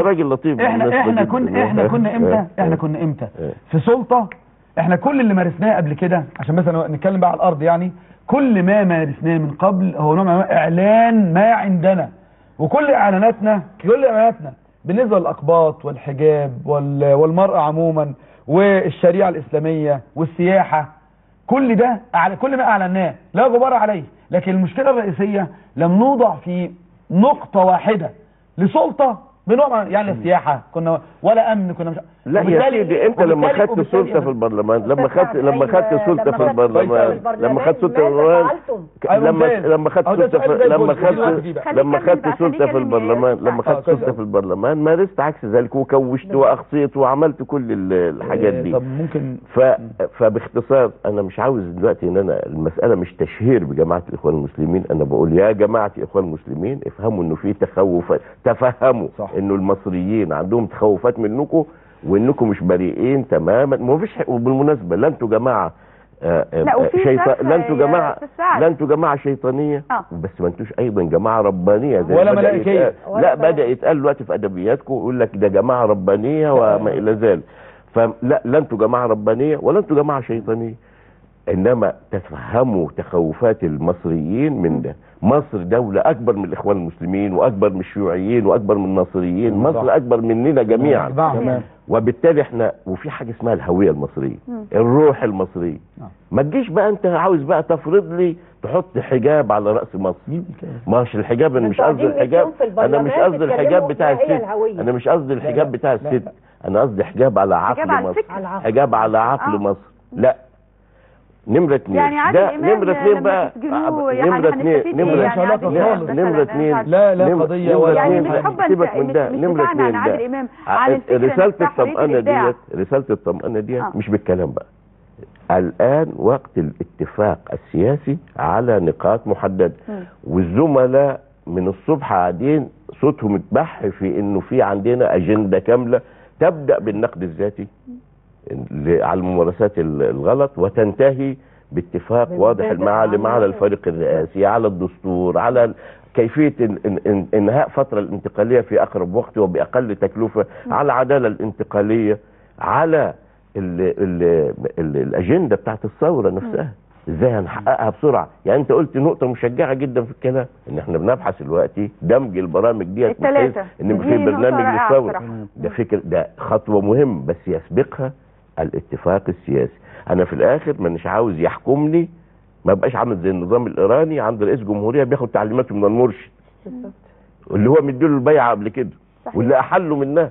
راجل لطيف. احنا كنا امتى في سلطه. احنا كل اللي مارسناه قبل كده، عشان مثلا نتكلم بقى على الارض، يعني كل ما مارسناه من قبل هو نوع من اعلان ما عندنا. وكل اعلاناتنا بالنسبه للاقباط والحجاب والمراه عموما والشريعه الاسلاميه والسياحه، كل ده كل ما اعلناه لا غبار عليه. لكن المشكله الرئيسيه لم نوضع في نقطه واحده لسلطه بنوع يعني السياحه كنا ولا امن كنا مش. لا يا سيدي، انت لما خدت سلطه في البرلمان، لما خدت سلطه في البرلمان، لما خدت سلطه في البرلمان مارست عكس ذلك وكوشت واخصيت وعملت كل الحاجات دي. طب ممكن فباختصار انا مش عاوز دلوقتي ان انا المساله مش تشهير بجماعه الاخوان المسلمين. انا بقول يا جماعه الاخوان المسلمين افهموا انه في تخوفات، تفهموا انه المصريين عندهم تخوفات منكم وانكم مش بريئين تماما. ما فيش. وبالمناسبه لا انتوا جماعه لا انتوا جماعه شيطانيه بس ما انتوش ايضا جماعه ربانيه زي ولا ملائكيه. لا بدا يتقال دلوقتي في ادبياتكم يقول لك ده جماعه ربانيه وما الى ذلك. فلا انتوا جماعه ربانيه ولا انتوا جماعه شيطانيه، انما تفهموا تخوفات المصريين من ده. مصر دولة اكبر من الاخوان المسلمين واكبر من الشيوعيين واكبر من الناصريين. مصر اكبر مننا جميعا. وبالتالي احنا وفي حاجة اسمها الهوية المصرية، الروح المصرية. ما تجيش بقى انت عاوز بقى تفرض لي تحط حجاب على رأس مصر. مش الحجاب، انا مش قصدي الحجاب، انا مش قصدي الحجاب بتاع الست، انا مش قصدي الحجاب بتاع الست، انا قصدي حجاب على عقل مصر، حجاب على عقل مصر. لا نمرة 2 يعني ده نمرة 2 بقى نمرة 2 لا قضية ولا سيبك من ده. نمرة 2 ده رسالة الطمأنة ديت مش بالكلام بقى. الآن وقت الاتفاق السياسي على نقاط محددة، والزملاء من الصبح قاعدين صوتهم اتبح في انه في عندنا اجندة كاملة تبدأ بالنقد الذاتي على الممارسات الغلط وتنتهي باتفاق واضح المعالم على الفريق الرئاسي، على الدستور، على كيفية انهاء فترة الانتقالية في اقرب وقت وباقل تكلفة، على العدالة الانتقالية، على الاجندة بتاعت الثورة نفسها ازاي هنحققها بسرعة. يعني انت قلت نقطة مشجعة جدا في الكلام، ان احنا بنبحث دلوقتي دمج البرامج ديت بحيث ان في برنامج للثورة. ده فكر، ده خطوة مهم بس يسبقها الاتفاق السياسي. انا في الاخر مانيش عاوز يحكمني، ما بقاش عامل زي النظام الايراني عند رئيس جمهورية بياخد تعليماته من المرشد اللي هو مديله البيعة قبل كده واللي احله منها.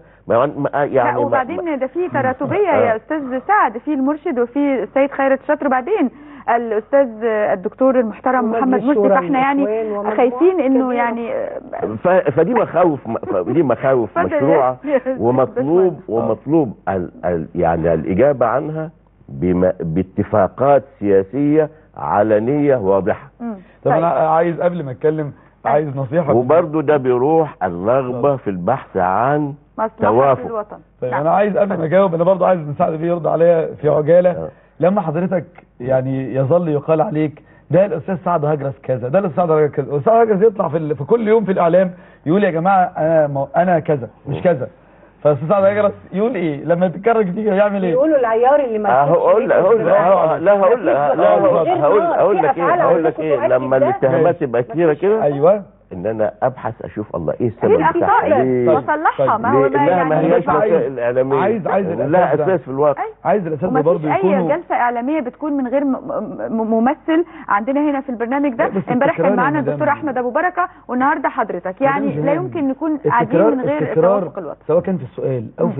يعني لا وبعدين ده في تراتبية يا استاذ سعد، في المرشد وفي السيد خيرت شاطر وبعدين الاستاذ الدكتور المحترم محمد مرسي. فاحنا يعني خايفين انه يعني فدي مخاوف مشروعه ومطلوب يعني الاجابه عنها باتفاقات سياسيه علنيه واضحه. طب انا عايز قبل ما اتكلم عايز نصيحه، وبرضه ده بيروح الرغبه في البحث عن توافق الوطن. طيب انا عايز قبل ما اجاوب، انا برضه عايز مساعد فيه يرضى عليا في عجاله. لما حضرتك يعني يظل يقال عليك ده الاستاذ سعد هجرس كذا، ده الاستاذ سعد هجرس كذا، الاستاذ هجرس يطلع في كل يوم في الاعلام يقول يا جماعه انا كذا مش كذا. فالاستاذ سعد هجرس يقول ايه لما تتكرر كتير يعمل ايه؟ يقولوا العيار اللي ما هقول لك ايه لما الاتهامات تبقى كتيره كده. ايوه ان انا ابحث اشوف الله ايه السبب بتاعها واصلحها. ما هو ما هياش وسائل اعلاميه، عايز لا اساس في الواقع. عايز الاساس ده برضه يكون اي جلسه اعلاميه بتكون من غير ممثل عندنا هنا في البرنامج ده. امبارح كان معانا الدكتور احمد ابو بركه والنهارده حضرتك، يعني لا يمكن نكون قاعدين من غير توافق الوطن، سواء كان في السؤال او في